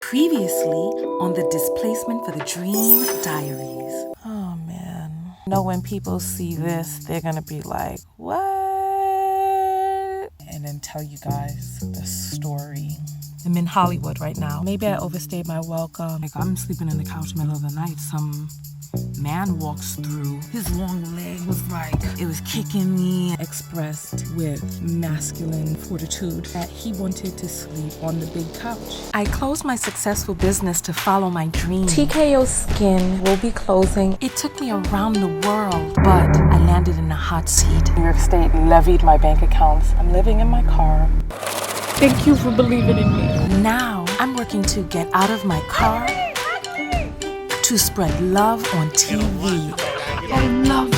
Previously on the Displacement for the Dream Diaries. Oh man. You know, when people see this, they're gonna be like, what? And then tell you guys the story. I'm in Hollywood right now. Maybe I overstayed my welcome. Like, I'm sleeping in the couch in the middle of the night. Some man walks through. His long leg was like, it was kicking me. Expressed with masculine fortitude that he wanted to sleep on the big couch. I closed my successful business to follow my dream. TKO Skin will be closing. It took me around the world, but I landed in a hot seat. New York State levied my bank accounts. I'm living in my car. Thank you for believing in me. Now, I'm working to get out of my car to spread love on TV. I love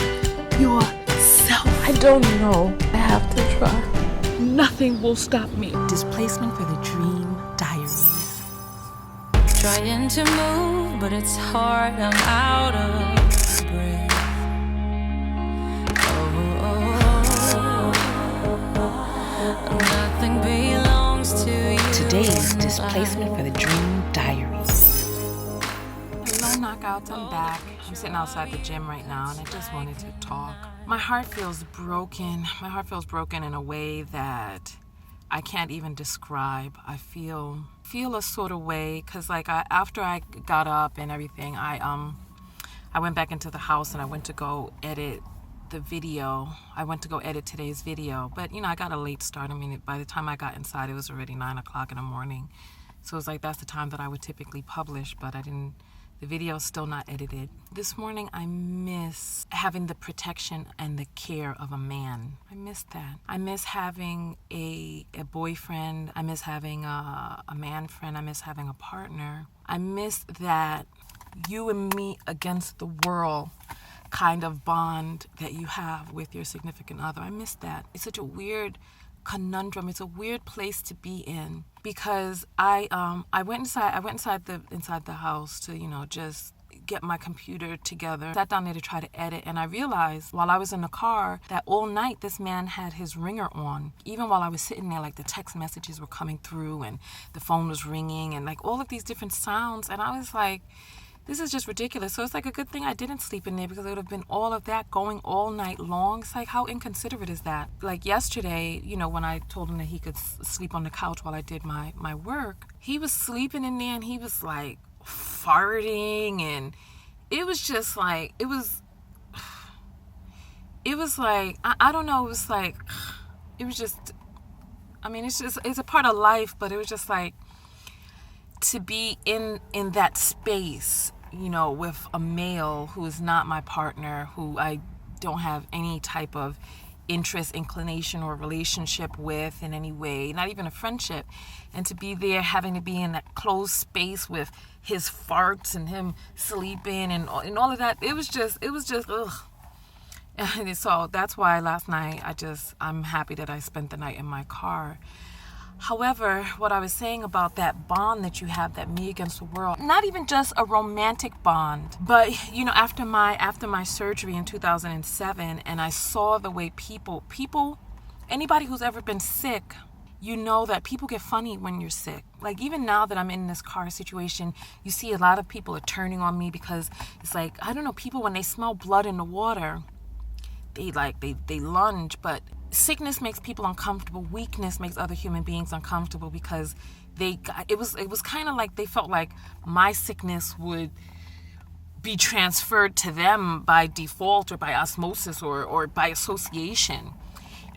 yourself. I don't know. I have to try. Nothing will stop me. Displacement for the Dream Diaries. Trying to move, but it's hard. I'm out of breath. Nothing belongs to you. Today's Displacement for the Dream Diaries. Hello, knockouts. I'm back. I'm sitting outside the gym right now, and I just wanted to talk. My heart feels broken. My heart feels broken in a way that I can't even describe. I feel a sort of way because, like, after I got up and everything, I went back into the house and I went to go edit the video. I went to go edit today's video, but I got a late start. I mean, by the time I got inside, it was already 9 o'clock in the morning. So it was like, that's the time that I would typically publish, but I didn't. The video's still not edited. This morning, I miss having the protection and the care of a man. I miss that. I miss having a boyfriend. I miss having a man friend. I miss having a partner. I miss that you and me against the world kind of bond that you have with your significant other. I miss that. It's such a weird conundrum. It's a weird place to be in because I went inside the house to just get my computer together. Sat down there to try to edit, and I realized while I was in the car that all night this man had his ringer on. Even while I was sitting there, like, the text messages were coming through and the phone was ringing and like all of these different sounds, and I was like, this is just ridiculous. So it's like a good thing I didn't sleep in there because it would have been all of that going all night long. It's like, how inconsiderate is that? Like yesterday, when I told him that he could sleep on the couch while I did my work, he was sleeping in there and he was like farting, and it was just like, it was like, I don't know, it was like, it was just, I mean, it's a part of life, but it was just like, to be in that space, with a male who is not my partner, who I don't have any type of interest, inclination, or relationship with in any way, not even a friendship, and to be there having to be in that closed space with his farts and him sleeping and all of that, it was just ugh. And so that's why last night I'm happy that I spent the night in my car. However, what I was saying about that bond that you have, that me against the world, not even just a romantic bond, but after my surgery in 2007, and I saw the way people, anybody who's ever been sick, that people get funny when you're sick. Like, even now that I'm in this car situation, you see a lot of people are turning on me because it's like, I don't know, people, when they smell blood in the water, they lunge. But sickness makes people uncomfortable. Weakness makes other human beings uncomfortable because it was kind of like they felt like my sickness would be transferred to them by default or by osmosis or by association.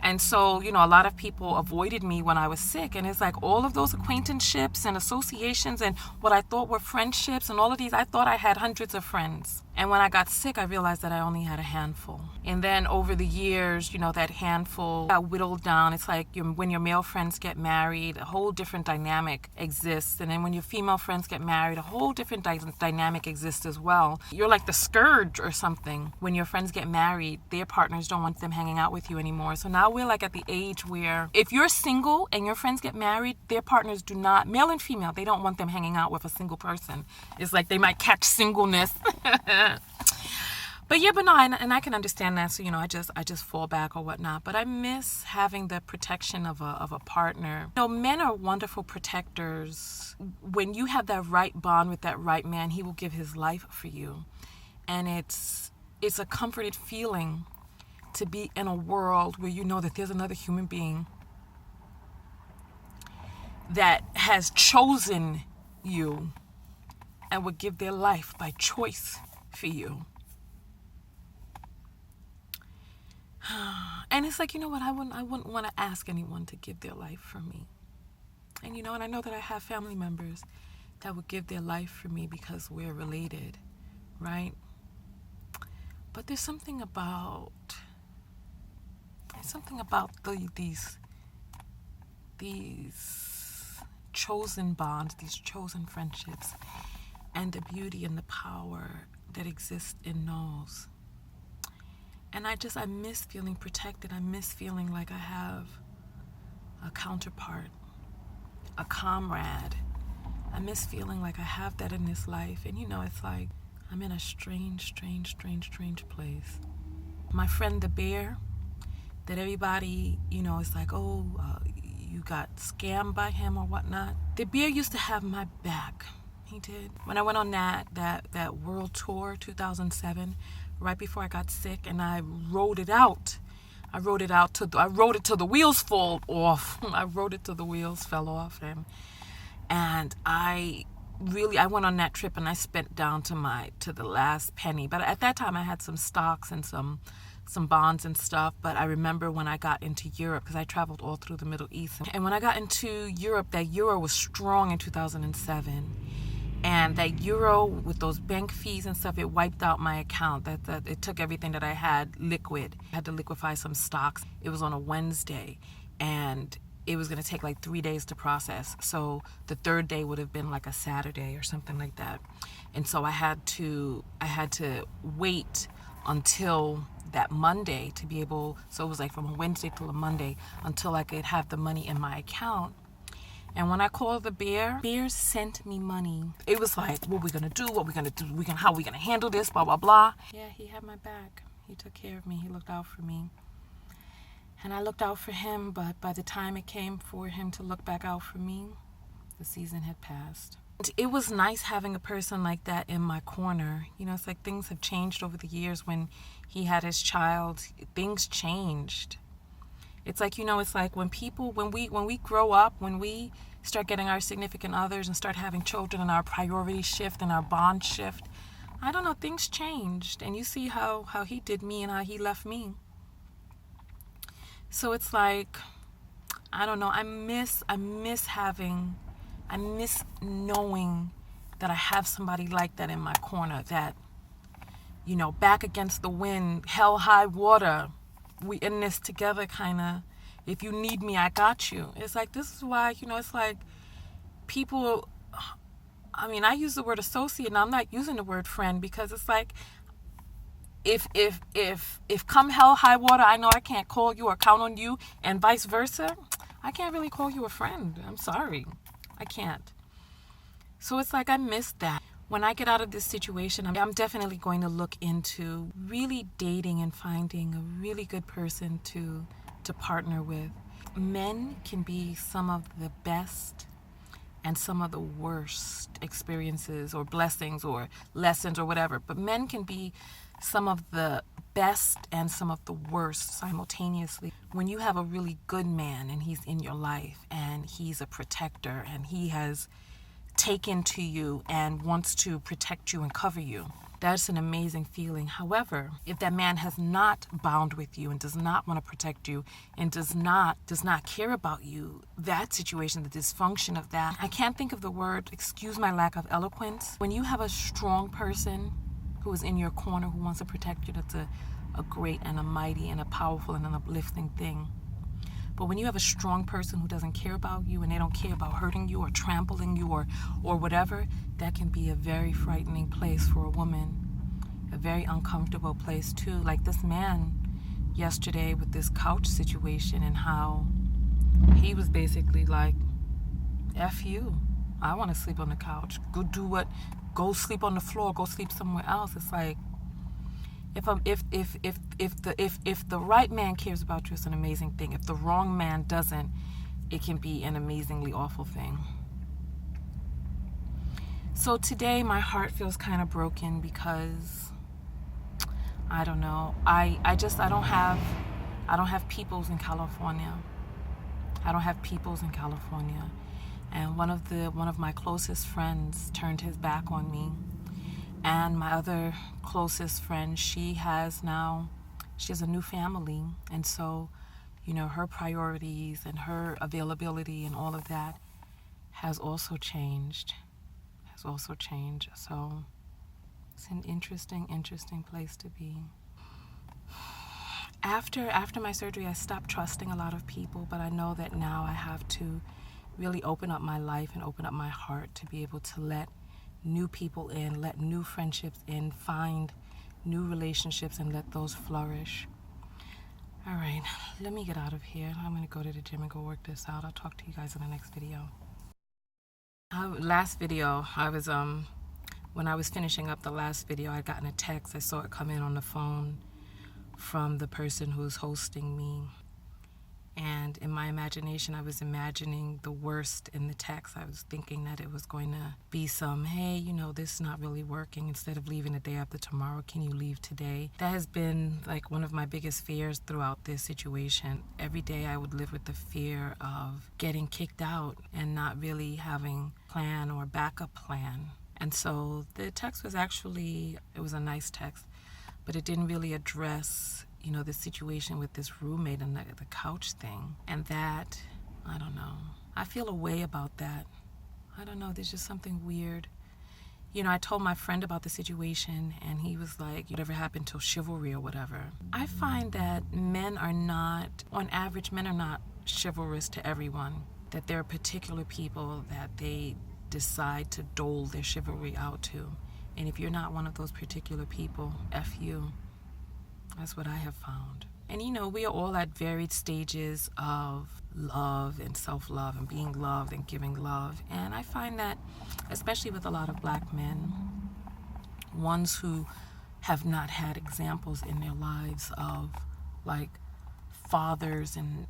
And so, a lot of people avoided me when I was sick. And it's like all of those acquaintanceships and associations and what I thought were friendships and all of these, I thought I had hundreds of friends. And when I got sick, I realized that I only had a handful. And then over the years, that handful got whittled down. It's like when your male friends get married, a whole different dynamic exists. And then when your female friends get married, a whole different dynamic exists as well. You're like the scourge or something. When your friends get married, their partners don't want them hanging out with you anymore. So now we're like at the age where if you're single and your friends get married, their partners do not, male and female, they don't want them hanging out with a single person. It's like they might catch singleness. but no, and I can understand that. So, I just fall back or whatnot. But I miss having the protection of a partner. Men are wonderful protectors. When you have that right bond with that right man, he will give his life for you. And it's a comforted feeling to be in a world where you know that there's another human being that has chosen you and would give their life by choice for you. And it's like, what? I wouldn't want to ask anyone to give their life for me. And and I know that I have family members that would give their life for me because we're related, right? But there's something about these chosen bonds, these chosen friendships, and the beauty and the power that exists in those. And I miss feeling protected. I miss feeling like I have a counterpart, a comrade. I miss feeling like I have that in this life. And it's like I'm in a strange place. My friend the bear, that everybody, is like, you got scammed by him or whatnot. The bear used to have my back. He did. When I went on that world tour, 2007, right before I got sick, and I rode it out. I rode it till the wheels fall off. I rode it till the wheels fell off, and I went on that trip and I spent down to the last penny. But at that time I had some stocks and some bonds and stuff. But I remember when I got into Europe, because I traveled all through the Middle East, and when I got into Europe, that euro was strong in 2007. And that euro, with those bank fees and stuff, it wiped out my account. That it took everything that I had liquid. I had to liquefy some stocks. It was on a Wednesday, and it was going to take like 3 days to process. So the third day would have been like a Saturday or something like that. And so I had to wait until that Monday to be able. So it was like from a Wednesday till a Monday until I could have the money in my account. And when I called the bear sent me money. It was like, what we gonna do? How we gonna handle this? Blah, blah, blah. Yeah, he had my back. He took care of me. He looked out for me. And I looked out for him, but by the time it came for him to look back out for me, the season had passed. It was nice having a person like that in my corner. It's like things have changed over the years. When he had his child, things changed. It's like, it's like when we grow up, when we start getting our significant others and start having children and our priorities shift and our bonds shift, I don't know, things changed. And you see how he did me and how he left me. So it's like, I don't know, I miss knowing that I have somebody like that in my corner, that, back against the wind, hell, high water, we in this together kind of. If you need me, I got you. It's like, this is why, it's like people, I use the word associate, and I'm not using the word friend, because it's like, if come hell, high water, I know I can't call you or count on you, and vice versa, I can't really call you a friend. I'm sorry. I can't. So it's like, I miss that. When I get out of this situation, I'm definitely going to look into really dating and finding a really good person to partner with. Men can be some of the best and some of the worst experiences or blessings or lessons or whatever. But men can be some of the best and some of the worst simultaneously. When you have a really good man and he's in your life and he's a protector and he has taken to you and wants to protect you and cover you, that's an amazing feeling. However, if that man has not bound with you and does not want to protect you and does not care about you, that situation, the dysfunction of that, I can't think of the word, excuse my lack of eloquence. When you have a strong person who is in your corner, who wants to protect you, that's a great and a mighty and a powerful and an uplifting thing. But when you have a strong person who doesn't care about you and they don't care about hurting you or trampling you or whatever, that can be a very frightening place for a woman, a very uncomfortable place too. Like this man yesterday with this couch situation, and how he was basically like, F you, I want to sleep on the couch. Go sleep on the floor, go sleep somewhere else. It's like, If the right man cares about you, it's an amazing thing. If the wrong man doesn't, it can be an amazingly awful thing. So today my heart feels kind of broken because I don't know. I don't have peoples in California. I don't have peoples in California. And one of my closest friends turned his back on me. And my other closest friend, she has a new family. And so, her priorities and her availability and all of that has also changed. So it's an interesting place to be. After my surgery, I stopped trusting a lot of people, but I know that now I have to really open up my life and open up my heart to be able to let new people in, let new friendships in, find new relationships and let those flourish. All right, let me get out of here. I'm going to go to the gym and go work this out. I'll talk to you guys in the next video. Last video, when I was finishing up the last video, I'd gotten a text. I saw it come in on the phone from the person who's hosting me. And in my imagination, I was imagining the worst in the text. I was thinking that it was going to be some, hey, this is not really working. Instead of leaving the day after tomorrow, can you leave today? That has been like one of my biggest fears throughout this situation. Every day I would live with the fear of getting kicked out and not really having a plan or backup plan. And so the text was it was a nice text, but it didn't really address the situation with this roommate and the couch thing. And that, I don't know. I feel a way about that. I don't know. There's just something weird. I told my friend about the situation and he was like, whatever happened to chivalry or whatever. I find that on average, men are not chivalrous to everyone. That there are particular people that they decide to dole their chivalry out to. And if you're not one of those particular people, F you. That's what I have found. And we are all at varied stages of love and self-love and being loved and giving love. And I find that, especially with a lot of black men, ones who have not had examples in their lives of like fathers and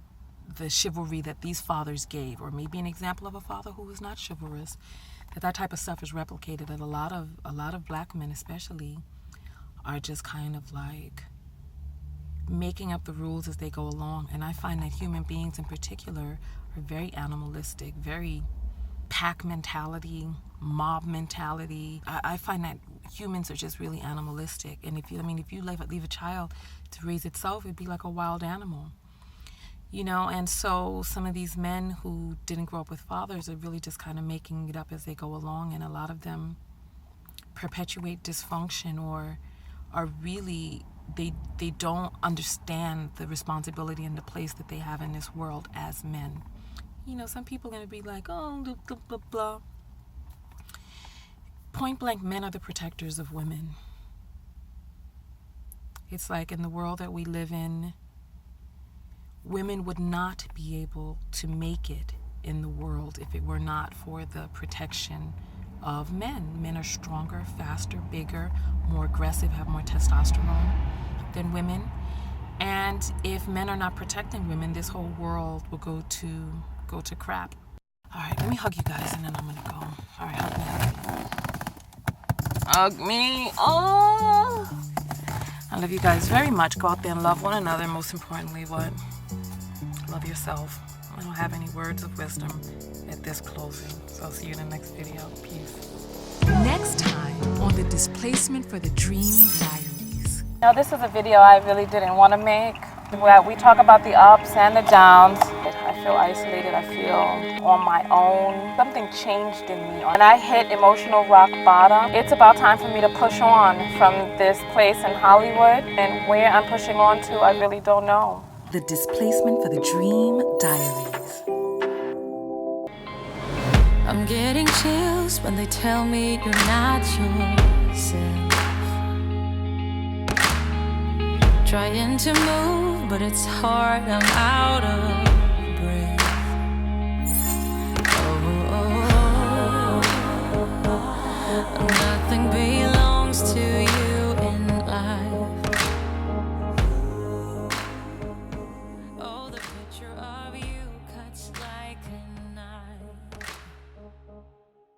the chivalry that these fathers gave, or maybe an example of a father who was not chivalrous, that type of stuff is replicated. That a lot of black men especially are just kind of like making up the rules as they go along. And I find that human beings in particular are very animalistic, very pack mentality, mob mentality. I find that humans are just really animalistic. And if you leave a child to raise itself, it'd be like a wild animal. And so some of these men who didn't grow up with fathers are really just kind of making it up as they go along, and a lot of them perpetuate dysfunction or are really they don't understand the responsibility and the place that they have in this world as men. Some people are going to be like, oh, blah, blah, blah, blah. Point blank, men are the protectors of women. It's like in the world that we live in, women would not be able to make it in the world if it were not for the protection of men. Men are stronger, faster, bigger, more aggressive, have more testosterone than women. And if men are not protecting women, this whole world will go to crap. All right, let me hug you guys and then I'm gonna go. All right, hug me. Oh, I love you guys very much. Go out there and love one another. Most importantly, what? Love yourself. I don't have any words of wisdom at this closing. So I'll see you in the next video. Peace. Next time on the Displacement for the Dream Diaries. Now this is a video I really didn't want to make, where we talk about the ups and the downs. I feel isolated, I feel on my own. Something changed in me. When I hit emotional rock bottom, it's about time for me to push on from this place in Hollywood. And where I'm pushing on to, I really don't know. The Displacement for the Dream Diaries. I'm getting chills when they tell me you're not yourself. Trying to move, but it's hard, I'm out of